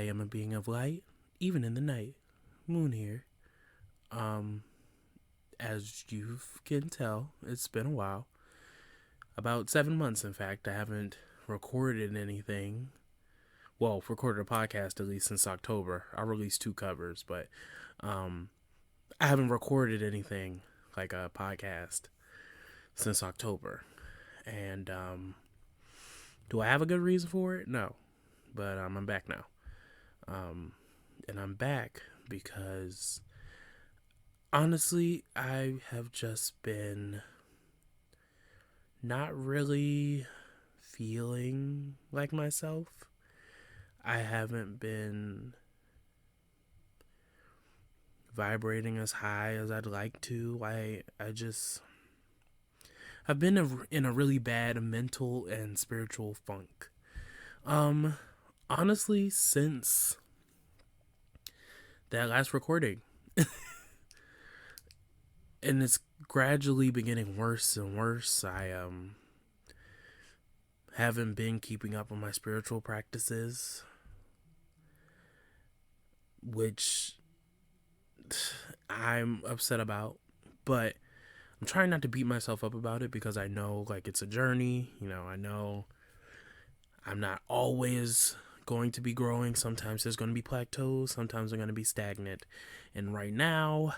am a being of light, even in the night. Moon here. Um, as you can tell, it's been a while. About 7 months, in fact. I haven't recorded anything. Well, recorded a podcast at least since October. I released 2 covers, but I haven't recorded anything like a podcast since October. And do I have a good reason for it? No. But I'm back now. And I'm back because honestly, I have just been not really feeling like myself. I haven't been vibrating as high as I'd like to. I've been in a really bad mental and spiritual funk. Honestly, since that last recording. And it's gradually been getting worse and worse. I haven't been keeping up on my spiritual practices, which I'm upset about, but I'm trying not to beat myself up about it because I know like it's a journey. I know I'm not always going to be growing. Sometimes there's going to be plateaus, sometimes they're going to be stagnant. And right now,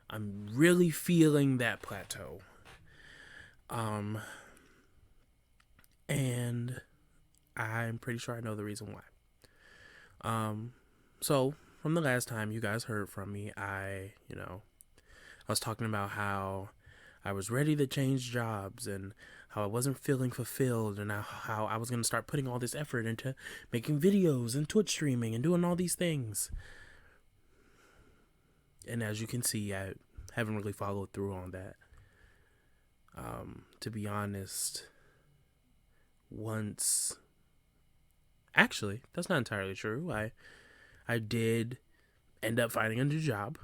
I'm really feeling that plateau. And I'm pretty sure I know the reason why. So from the last time you guys heard from me, I was talking about how I was ready to change jobs and how I wasn't feeling fulfilled and how I was going to start putting all this effort into making videos and Twitch streaming and doing all these things. And as you can see, I haven't really followed through on that. To be honest, actually, that's not entirely true. I did end up finding a new job.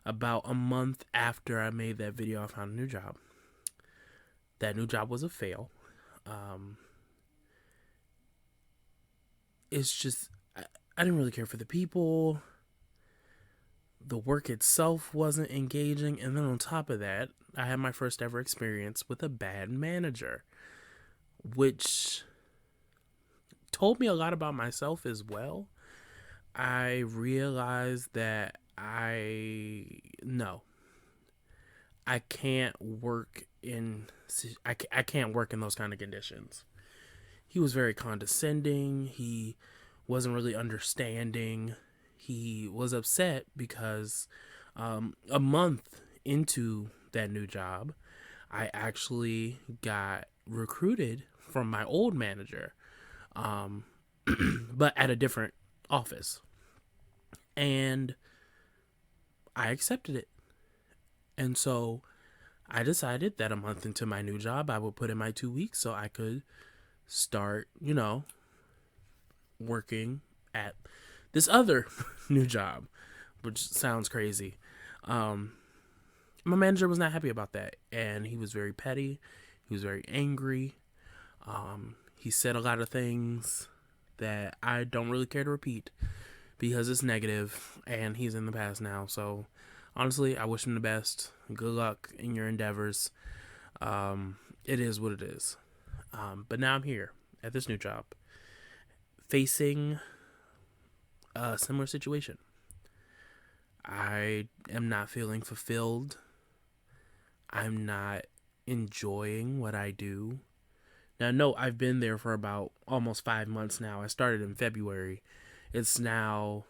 About a month after I made that video, I found a new job. That new job was a fail. It's just, I didn't really care for the people. The work itself wasn't engaging. And then on top of that, I had my first ever experience with a bad manager, which told me a lot about myself as well. I realized that I can't work in those kind of conditions. He was very condescending. He wasn't really understanding. He was upset because a month into that new job, I actually got recruited from my old manager, but at a different office. And I accepted it. And so I decided that a month into my new job, I would put in my 2 weeks so I could start, working at this other new job, which sounds crazy. My manager was not happy about that, and he was very petty. He was very angry. He said a lot of things that I don't really care to repeat because it's negative, and he's in the past now. So honestly, I wish him the best. Good luck in your endeavors. It is what it is. But now I'm here at this new job, facing a similar situation. I am not feeling fulfilled. I'm not enjoying what I do. Now, no, I've been there for about almost 5 months now. I started in February. It's now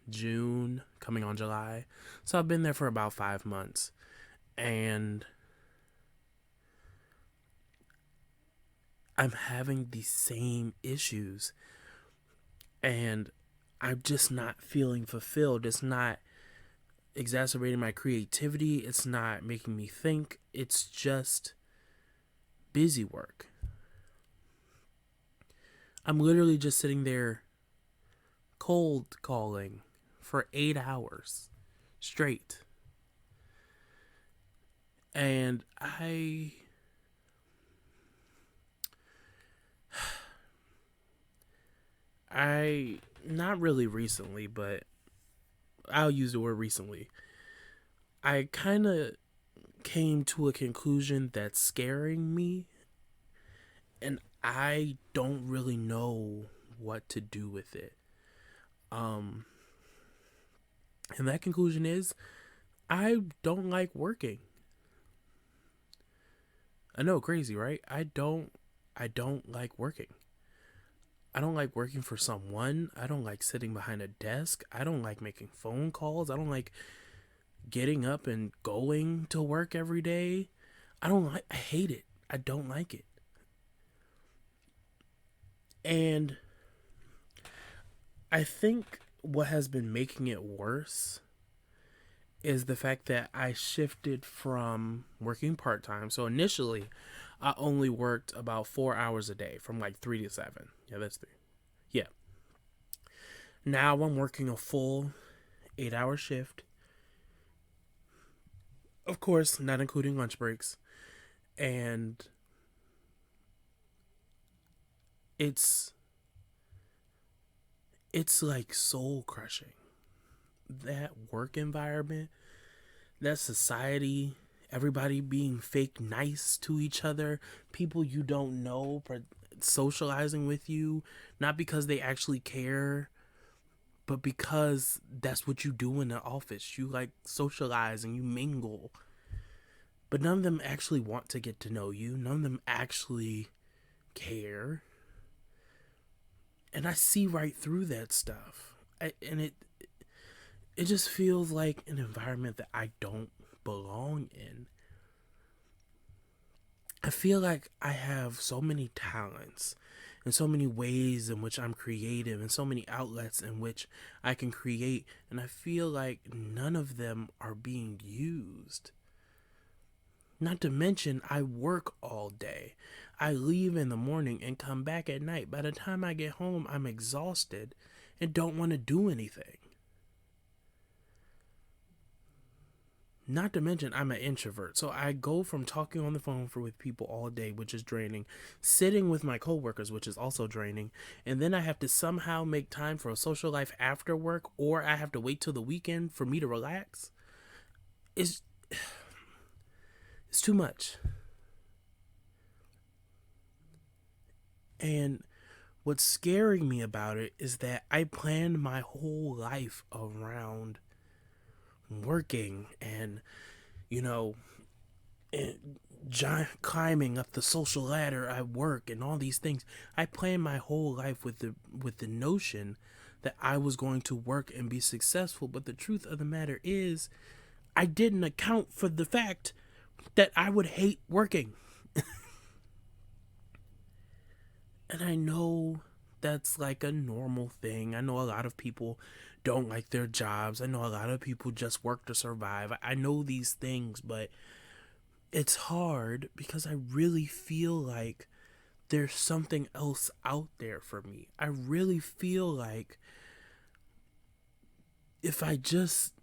June, coming on July. So I've been there for about 5 months. And I'm having the same issues. And I'm just not feeling fulfilled. It's not exacerbating my creativity. It's not making me think. It's just busy work. I'm literally just sitting there cold calling for 8 hours straight. And I not really recently, but I'll use the word recently. I kind of came to a conclusion that's scaring me, and I don't really know what to do with it. Um, and that conclusion is I don't like working. I know, crazy, right? I don't like working. I don't like working for someone. I don't like sitting behind a desk. I don't like making phone calls. I don't like getting up and going to work every day. I hate it. I don't like it. And I think what has been making it worse is the fact that I shifted from working part time. So initially, I only worked about 4 hours a day from like 3 to 7. Yeah, that's 3. Yeah. Now I'm working a full 8 hour shift. Of course, not including lunch breaks. And it's it's like soul crushing. That work environment, that society, everybody being fake nice to each other, people you don't know socializing with you, not because they actually care, but because that's what you do in the office. You like socialize and you mingle. But none of them actually want to get to know you. None of them actually care. And I see right through that stuff. And it just feels like an environment that I don't belong in. I feel like I have so many talents and so many ways in which I'm creative and so many outlets in which I can create, and I feel like none of them are being used. Not to mention, I work all day. I leave in the morning and come back at night. By the time I get home, I'm exhausted and don't want to do anything. Not to mention, I'm an introvert. So I go from talking on the phone with people all day, which is draining, sitting with my coworkers, which is also draining, and then I have to somehow make time for a social life after work, or I have to wait till the weekend for me to relax. It's it's too much. And what's scaring me about it is that I planned my whole life around working and, you know, giant climbing up the social ladder at work and all these things. I planned my whole life with the notion that I was going to work and be successful, but the truth of the matter is I didn't account for the fact that I would hate working. And I know that's like a normal thing. I know a lot of people don't like their jobs. I know a lot of people just work to survive. I know these things, but it's hard because I really feel like there's something else out there for me. I really feel like if I just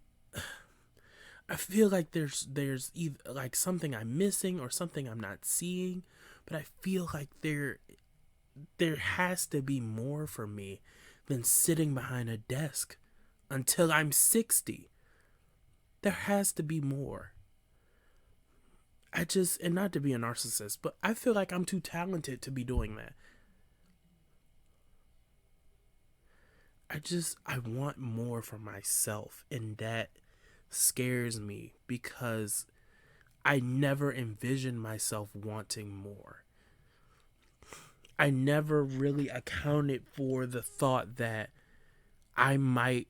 I feel like there's either like something I'm missing or something I'm not seeing, but I feel like there has to be more for me than sitting behind a desk until I'm 60. There has to be more. And not to be a narcissist, but I feel like I'm too talented to be doing that. I want more for myself, and that scares me because I never envisioned myself wanting more. I never really accounted for the thought that I might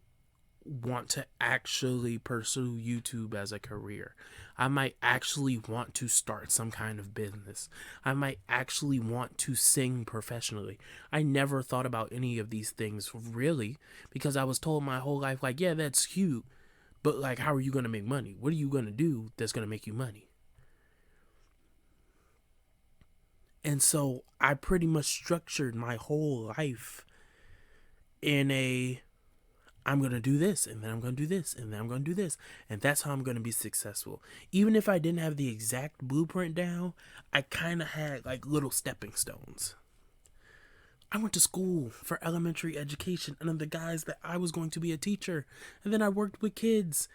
want to actually pursue YouTube as a career. I might actually want to start some kind of business. I might actually want to sing professionally. I never thought about any of these things really because I was told my whole life, like, yeah, that's cute, but like, how are you going to make money? What are you going to do that's going to make you money? And so I pretty much structured my whole life in a I'm going to do this, and then I'm going to do this, and then I'm going to do this. And that's how I'm going to be successful. Even if I didn't have the exact blueprint down, I kind of had like little stepping stones. I went to school for elementary education under the guise that I was going to be a teacher. And then I worked with kids.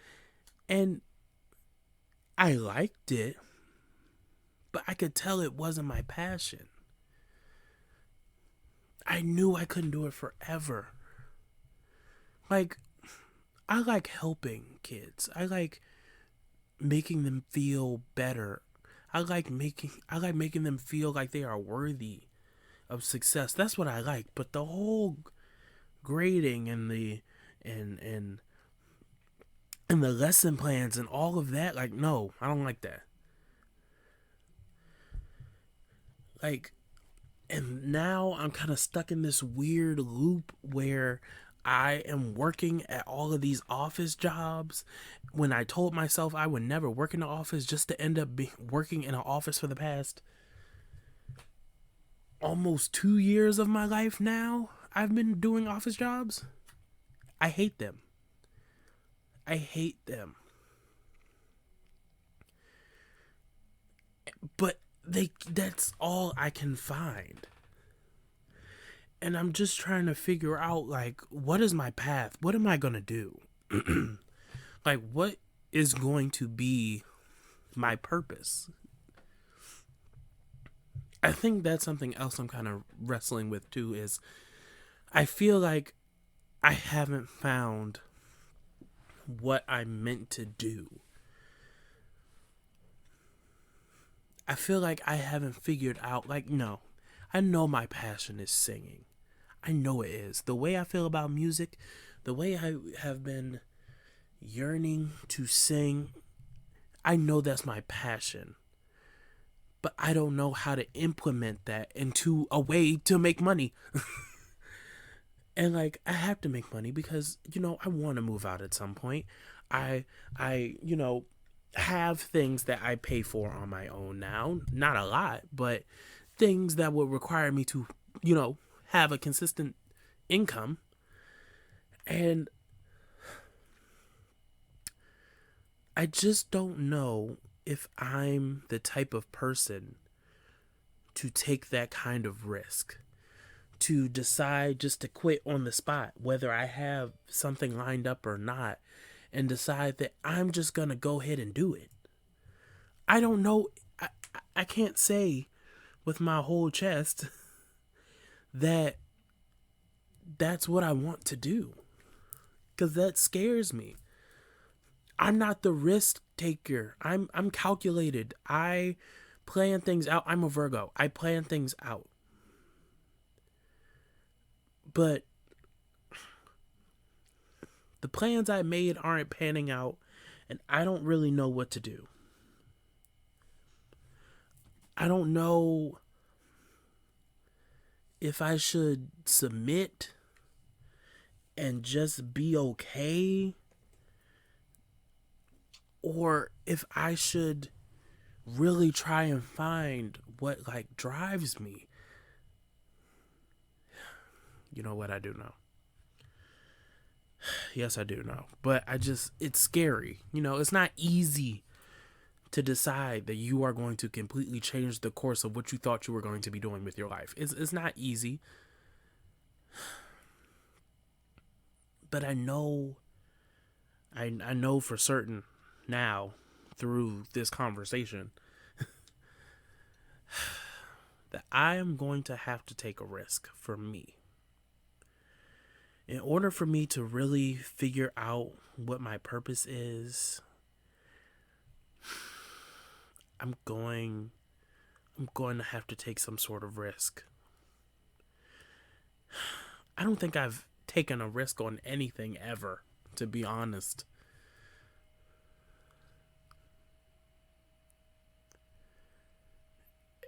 And I liked it, but I could tell it wasn't my passion. I knew I couldn't do it forever. Like, I like helping kids. I like making them feel better. I like making them feel like they are worthy of success. That's what I like. But the whole grading and and the lesson plans and all of that, like, no, I don't like that. Like, and now I'm kind of stuck in this weird loop where I am working at all of these office jobs when I told myself I would never work in the office, just to end up working in an office for the past almost 2 years of my life now. I've been doing office jobs. I hate them. I hate them. But that's all I can find. And I'm just trying to figure out, like, what is my path? What am I going to do? Like, what is going to be my purpose? I think that's something else I'm kind of wrestling with too, is I feel like I haven't found what I'm meant to do. I feel like I haven't figured out, like, no, I know my passion is singing. I know it is. The way I feel about music, the way I have been yearning to sing, I know that's my passion. But I don't know how to implement that into a way to make money. And like, I have to make money because, I want to move out at some point. I have things that I pay for on my own now. Not a lot, but things that would require me to, have a consistent income. And I just don't know if I'm the type of person to take that kind of risk, to decide just to quit on the spot, whether I have something lined up or not, and decide that I'm just going to go ahead and do it. I don't know. I can't say with my whole chest that that's what I want to do, because that scares me. I'm not the risk taker. I'm calculated. I plan things out. I'm a Virgo. I plan things out. But the plans I made aren't panning out, and I don't really know what to do. I don't know if I should submit and just be okay, or if I should really try and find what, like, drives me. You know what? I do know. Yes, I do know. But it's scary. It's not easy to decide that you are going to completely change the course of what you thought you were going to be doing with your life. It's not easy. But I know for certain now, through this conversation, that I am going to have to take a risk for me. In order for me to really figure out what my purpose is, I'm going to have to take some sort of risk. I don't think I've taken a risk on anything ever, to be honest.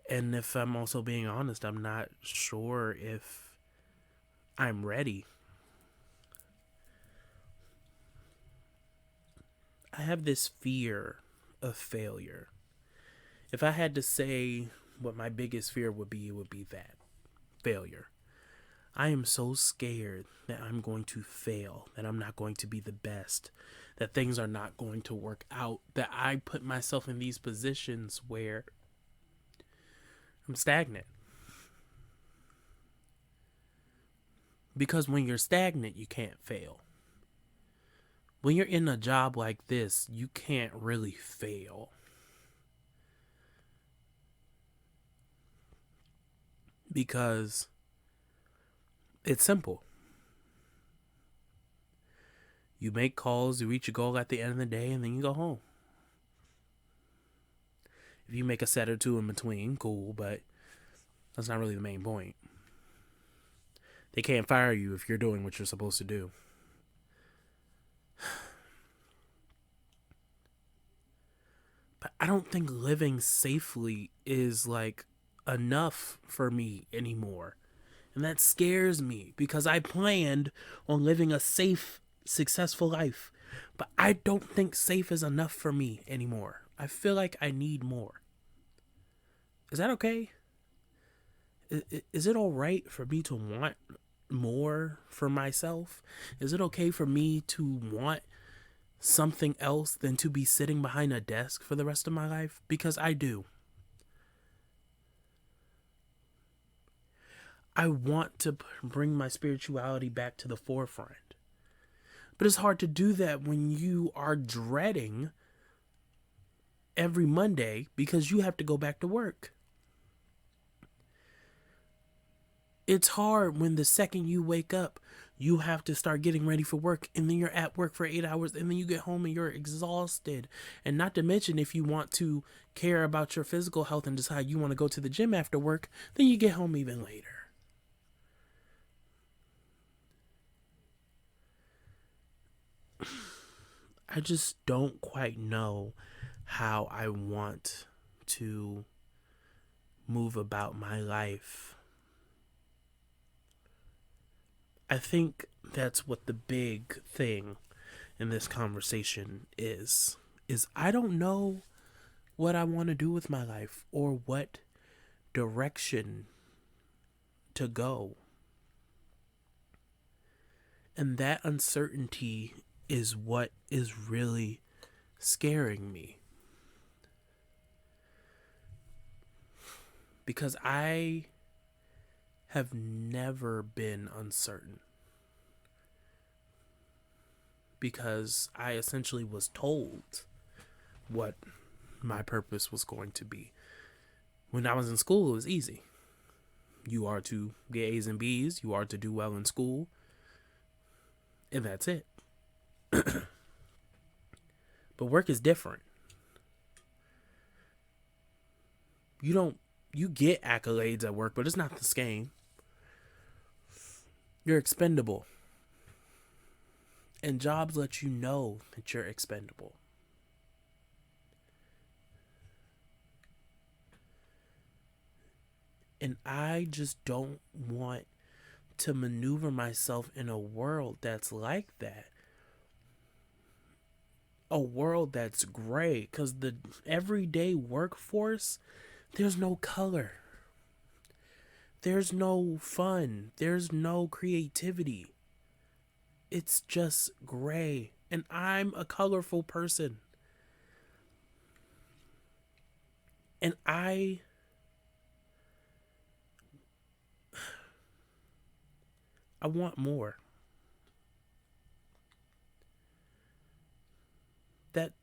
And if I'm also being honest, I'm not sure if I'm ready. I have this fear of failure. If I had to say what my biggest fear would be, it would be that failure. I am so scared that I'm going to fail, that I'm not going to be the best, that things are not going to work out, that I put myself in these positions where I'm stagnant. Because when you're stagnant, you can't fail. When you're in a job like this, you can't really fail. Because it's simple. You make calls, you reach your goal at the end of the day, and then you go home. If you make a set or two in between, cool, but that's not really the main point. They can't fire you if you're doing what you're supposed to do. But I don't think living safely is like enough for me anymore. And that scares me because I planned on living a safe, successful life. But I don't think safe is enough for me anymore. I feel like I need more. Is that okay? Is it all right for me to want more for myself? Is it okay for me to want something else than to be sitting behind a desk for the rest of my life? Because I do. I want to bring my spirituality back to the forefront. But it's hard to do that when you are dreading every Monday because you have to go back to work. It's hard when the second you wake up, you have to start getting ready for work, and then you're at work for 8 hours, and then you get home and you're exhausted. And not to mention, if you want to care about your physical health and decide you want to go to the gym after work, then you get home even later. I just don't quite know how I want to move about my life. I think that's what the big thing in this conversation is I don't know what I want to do with my life or what direction to go. And that uncertainty is what is really scaring me. Because I have never been uncertain. Because I essentially was told what my purpose was going to be. When I was in school, it was easy. You are to get A's and B's, you are to do well in school, and that's it. But work is different. You get accolades at work, but it's not the same. You're expendable. And jobs let you know that you're expendable. And I just don't want to maneuver myself in a world that's like that. A world that's gray. Because the everyday workforce, there's no color. There's no fun. There's no creativity. It's just gray. And I'm a colorful person. And I want more.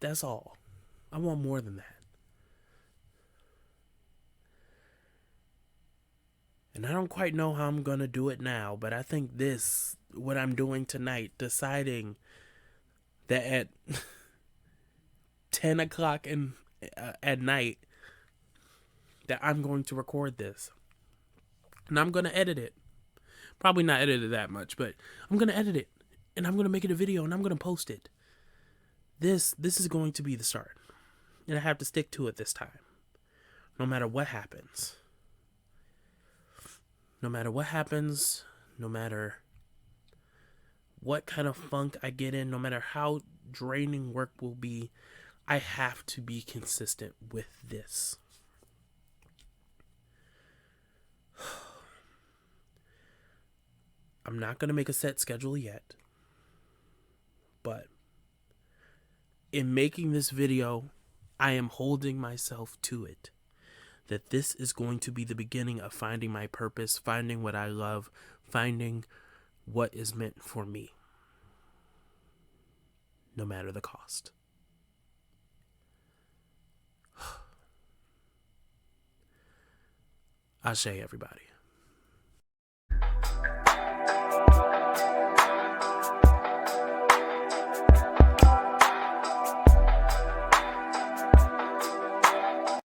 That's all. I want more than that. And I don't quite know how I'm going to do it now, but I think what I'm doing tonight, deciding that at 10 o'clock at night, that I'm going to record this. And I'm going to edit it. Probably not edit it that much, but I'm going to edit it. And I'm going to make it a video, and I'm going to post it. This is going to be the start. And I have to stick to it this time. No matter what happens. No matter what happens, no matter what kind of funk I get in, no matter how draining work will be, I have to be consistent with this. I'm not going to make a set schedule yet. But in making this video, I am holding myself to it. That this is going to be the beginning of finding my purpose, finding what I love, finding what is meant for me, no matter the cost. Ashe, everybody.